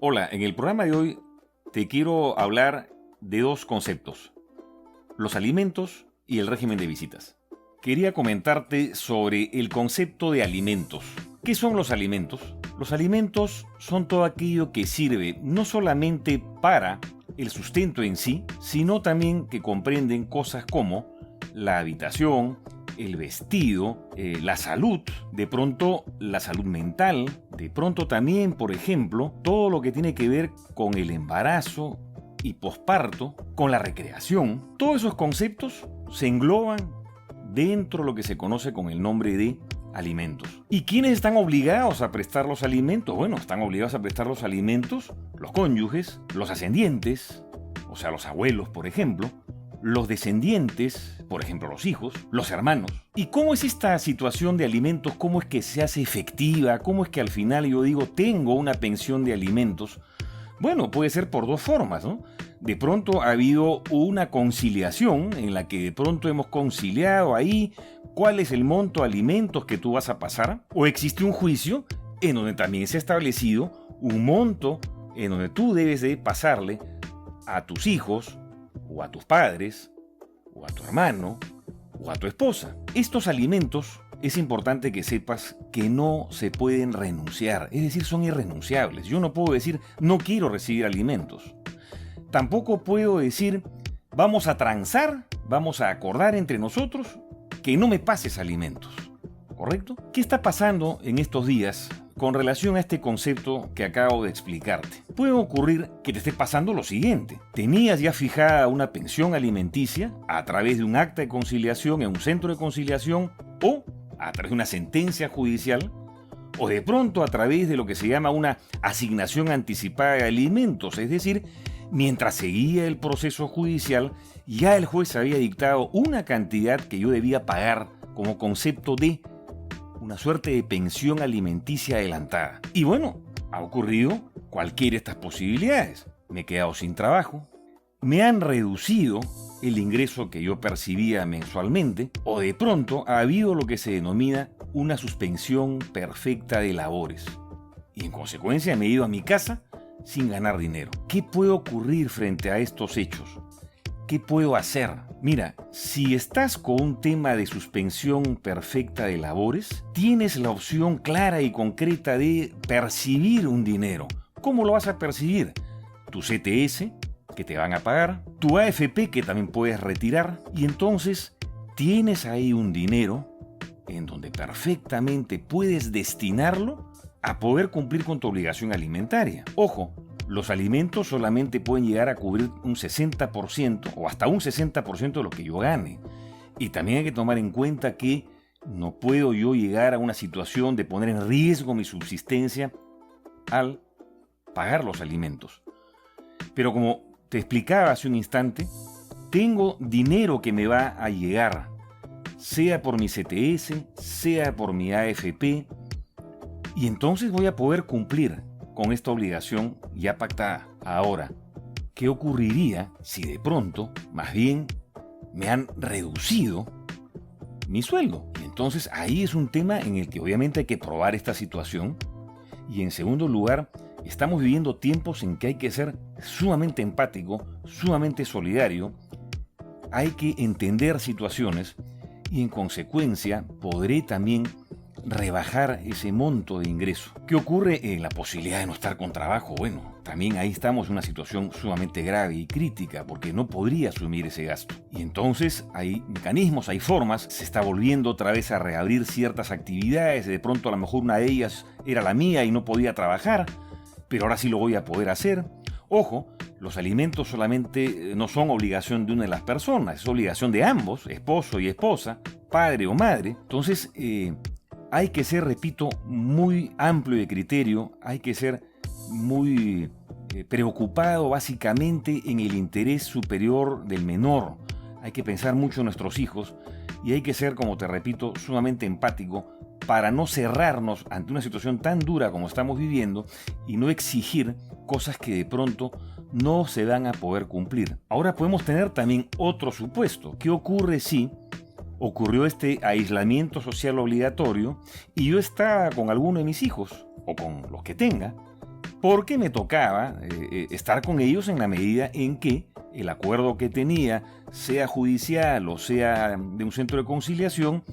Hola, en el programa de hoy te quiero hablar de dos conceptos: los alimentos y el régimen de visitas. Quería comentarte sobre el concepto de alimentos. ¿Qué son los alimentos? Los alimentos son todo aquello que sirve no solamente para el sustento en sí, sino también que comprenden cosas como la habitación, el vestido, la salud, de pronto la salud mental, de pronto también, por ejemplo, todo lo que tiene que ver con el embarazo y posparto, con la recreación. Todos esos conceptos se engloban dentro de lo que se conoce con el nombre de alimentos. ¿Y quiénes están obligados a prestar los alimentos? Bueno, están obligados a prestar los alimentos los cónyuges, los ascendientes, o sea, los abuelos, por ejemplo, los descendientes, por ejemplo, los hijos, los hermanos. ¿Y cómo es esta situación de alimentos? ¿Cómo es que se hace efectiva? ¿Cómo es que al final yo digo, tengo una pensión de alimentos? Bueno, puede ser por dos formas, ¿no? De pronto ha habido una conciliación en la que de pronto hemos conciliado ahí cuál es el monto de alimentos que tú vas a pasar, o existe un juicio en donde también se ha establecido un monto en donde tú debes de pasarle a tus hijos, o a tus padres, o a tu hermano, o a tu esposa. Estos alimentos es importante que sepas que no se pueden renunciar, es decir, son irrenunciables. Yo no puedo decir, no quiero recibir alimentos. Tampoco puedo decir, vamos a transar, vamos a acordar entre nosotros que no me pases alimentos. ¿Correcto? ¿Qué está pasando en estos días con relación a este concepto que acabo de explicarte? Puede ocurrir que te esté pasando lo siguiente. Tenías ya fijada una pensión alimenticia a través de un acta de conciliación en un centro de conciliación, o a través de una sentencia judicial, o de pronto a través de lo que se llama una asignación anticipada de alimentos. Es decir, mientras seguía el proceso judicial, ya el juez había dictado una cantidad que yo debía pagar como concepto de una suerte de pensión alimenticia adelantada. Y bueno, ha ocurrido cualquiera de estas posibilidades. Me he quedado sin trabajo, me han reducido el ingreso que yo percibía mensualmente, o de pronto ha habido lo que se denomina una suspensión perfecta de labores. Y en consecuencia me he ido a mi casa sin ganar dinero. ¿Qué puede ocurrir frente a estos hechos? ¿Qué puedo hacer? Mira, si estás con un tema de suspensión perfecta de labores, tienes la opción clara y concreta de percibir un dinero. ¿Cómo lo vas a percibir? Tu CTS, que te van a pagar, tu AFP, que también puedes retirar, y entonces tienes ahí un dinero en donde perfectamente puedes destinarlo a poder cumplir con tu obligación alimentaria. Ojo, los alimentos solamente pueden llegar a cubrir un 60% o hasta un 60% de lo que yo gane. Y también hay que tomar en cuenta que no puedo yo llegar a una situación de poner en riesgo mi subsistencia al pagar los alimentos. Pero como te explicaba hace un instante, tengo dinero que me va a llegar, sea por mi CTS, sea por mi AFP, y entonces voy a poder cumplir con esta obligación ya pactada. Ahora, ¿qué ocurriría si de pronto, más bien, me han reducido mi sueldo? Y entonces ahí es un tema en el que obviamente hay que probar esta situación. Y en segundo lugar, estamos viviendo tiempos en que hay que ser sumamente empático, sumamente solidario. Hay que entender situaciones y en consecuencia podré también rebajar ese monto de ingreso. ¿Qué ocurre en la posibilidad de no estar con trabajo? Bueno, también ahí estamos en una situación sumamente grave y crítica porque no podría asumir ese gasto. Y entonces hay mecanismos, hay formas, se está volviendo otra vez a reabrir ciertas actividades. De pronto a lo mejor una de ellas era la mía y no podía trabajar, pero ahora sí lo voy a poder hacer. Ojo, los alimentos solamente no son obligación de una de las personas, es obligación de ambos, esposo y esposa, padre o madre. Entonces, hay que ser, repito, muy amplio de criterio, hay que ser muy preocupado básicamente en el interés superior del menor. Hay que pensar mucho en nuestros hijos y hay que ser, como te repito, sumamente empático para no cerrarnos ante una situación tan dura como estamos viviendo y no exigir cosas que de pronto no se van a poder cumplir. Ahora podemos tener también otro supuesto. ¿Qué ocurre si ocurrió este aislamiento social obligatorio y yo estaba con alguno de mis hijos o con los que tenga, porque me tocaba estar con ellos en la medida en que el acuerdo que tenía, sea judicial o sea de un centro de conciliación,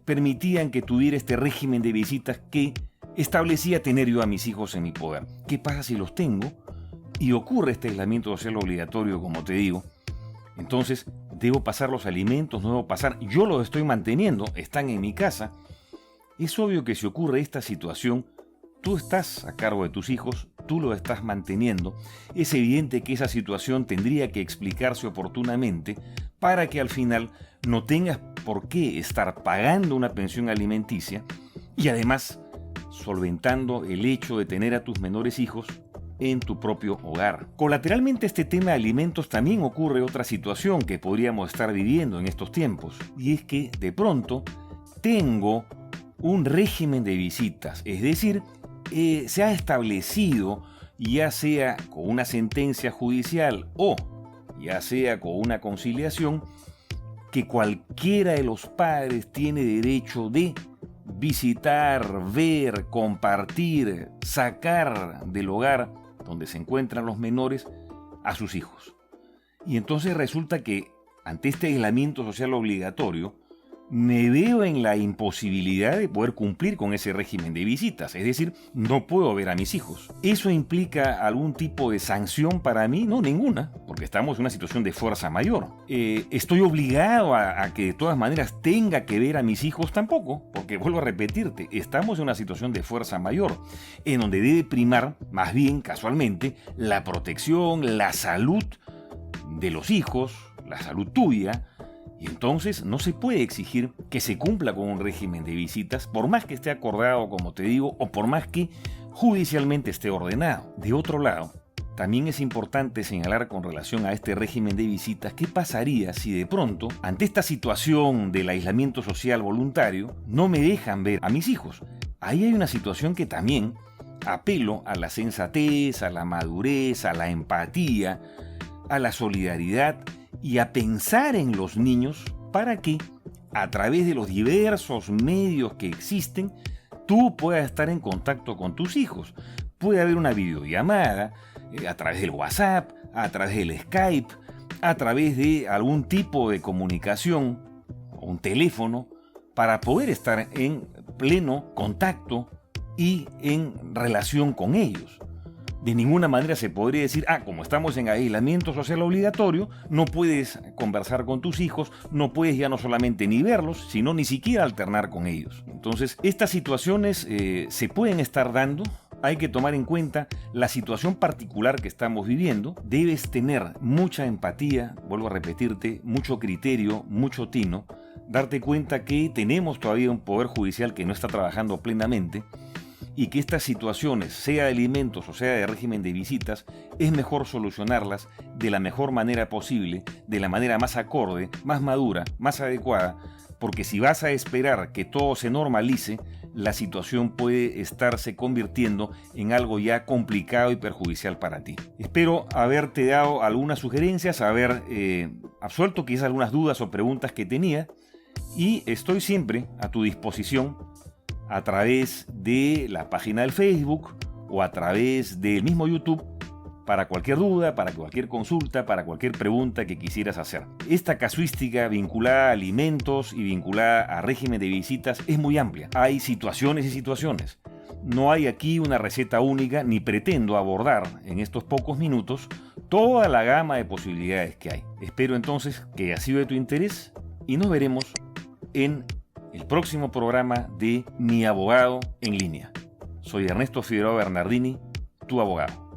permitían que tuviera este régimen de visitas que establecía tener yo a mis hijos en mi poder. ¿Qué pasa si los tengo y ocurre este aislamiento social obligatorio, como te digo? Entonces, debo pasar los alimentos, no debo pasar, yo los estoy manteniendo, están en mi casa. Es obvio que si ocurre esta situación, tú estás a cargo de tus hijos, tú los estás manteniendo. Es evidente que esa situación tendría que explicarse oportunamente para que al final no tengas por qué estar pagando una pensión alimenticia y además solventando el hecho de tener a tus menores hijos en tu propio hogar. Colateralmente a este tema de alimentos también ocurre otra situación que podríamos estar viviendo en estos tiempos, y es que de pronto tengo un régimen de visitas, es decir, se ha establecido, ya sea con una sentencia judicial o ya sea con una conciliación, que cualquiera de los padres tiene derecho de visitar, ver, compartir, sacar del hogar donde se encuentran los menores a sus hijos. Y entonces resulta que ante este aislamiento social obligatorio me veo en la imposibilidad de poder cumplir con ese régimen de visitas, es decir, no puedo ver a mis hijos. ¿Eso implica algún tipo de sanción para mí? No, ninguna, porque estamos en una situación de fuerza mayor. ¿Estoy obligado a que de todas maneras tenga que ver a mis hijos? Tampoco, porque vuelvo a repetirte, estamos en una situación de fuerza mayor, en donde debe primar, más bien casualmente, la protección, la salud de los hijos, la salud tuya. Y entonces no se puede exigir que se cumpla con un régimen de visitas, por más que esté acordado, como te digo, o por más que judicialmente esté ordenado. De otro lado, también es importante señalar con relación a este régimen de visitas qué pasaría si de pronto, ante esta situación del aislamiento social voluntario, no me dejan ver a mis hijos. Ahí hay una situación que también apelo a la sensatez, a la madurez, a la empatía, a la solidaridad y a pensar en los niños para que, a través de los diversos medios que existen, tú puedas estar en contacto con tus hijos. Puede haber una videollamada, a través del WhatsApp, a través del Skype, a través de algún tipo de comunicación, o un teléfono, para poder estar en pleno contacto y en relación con ellos. De ninguna manera se podría decir, como estamos en aislamiento social obligatorio, no puedes conversar con tus hijos, no puedes ya no solamente ni verlos, sino ni siquiera alternar con ellos. Entonces, estas situaciones se pueden estar dando. Hay que tomar en cuenta la situación particular que estamos viviendo. Debes tener mucha empatía, vuelvo a repetirte, mucho criterio, mucho tino, darte cuenta que tenemos todavía un poder judicial que no está trabajando plenamente, y que estas situaciones, sea de alimentos o sea de régimen de visitas, es mejor solucionarlas de la mejor manera posible, de la manera más acorde, más madura, más adecuada, porque si vas a esperar que todo se normalice, la situación puede estarse convirtiendo en algo ya complicado y perjudicial para ti. Espero haberte dado algunas sugerencias, haber absuelto quizás algunas dudas o preguntas que tenía, y estoy siempre a tu disposición a través de la página del Facebook o a través del mismo YouTube para cualquier duda, para cualquier consulta, para cualquier pregunta que quisieras hacer. Esta casuística vinculada a alimentos y vinculada a régimen de visitas es muy amplia. Hay situaciones y situaciones. No hay aquí una receta única, ni pretendo abordar en estos pocos minutos toda la gama de posibilidades que hay. Espero entonces que haya sido de tu interés y nos veremos en el próximo programa de Mi Abogado en Línea. Soy Ernesto Figueroa Bernardini, tu abogado.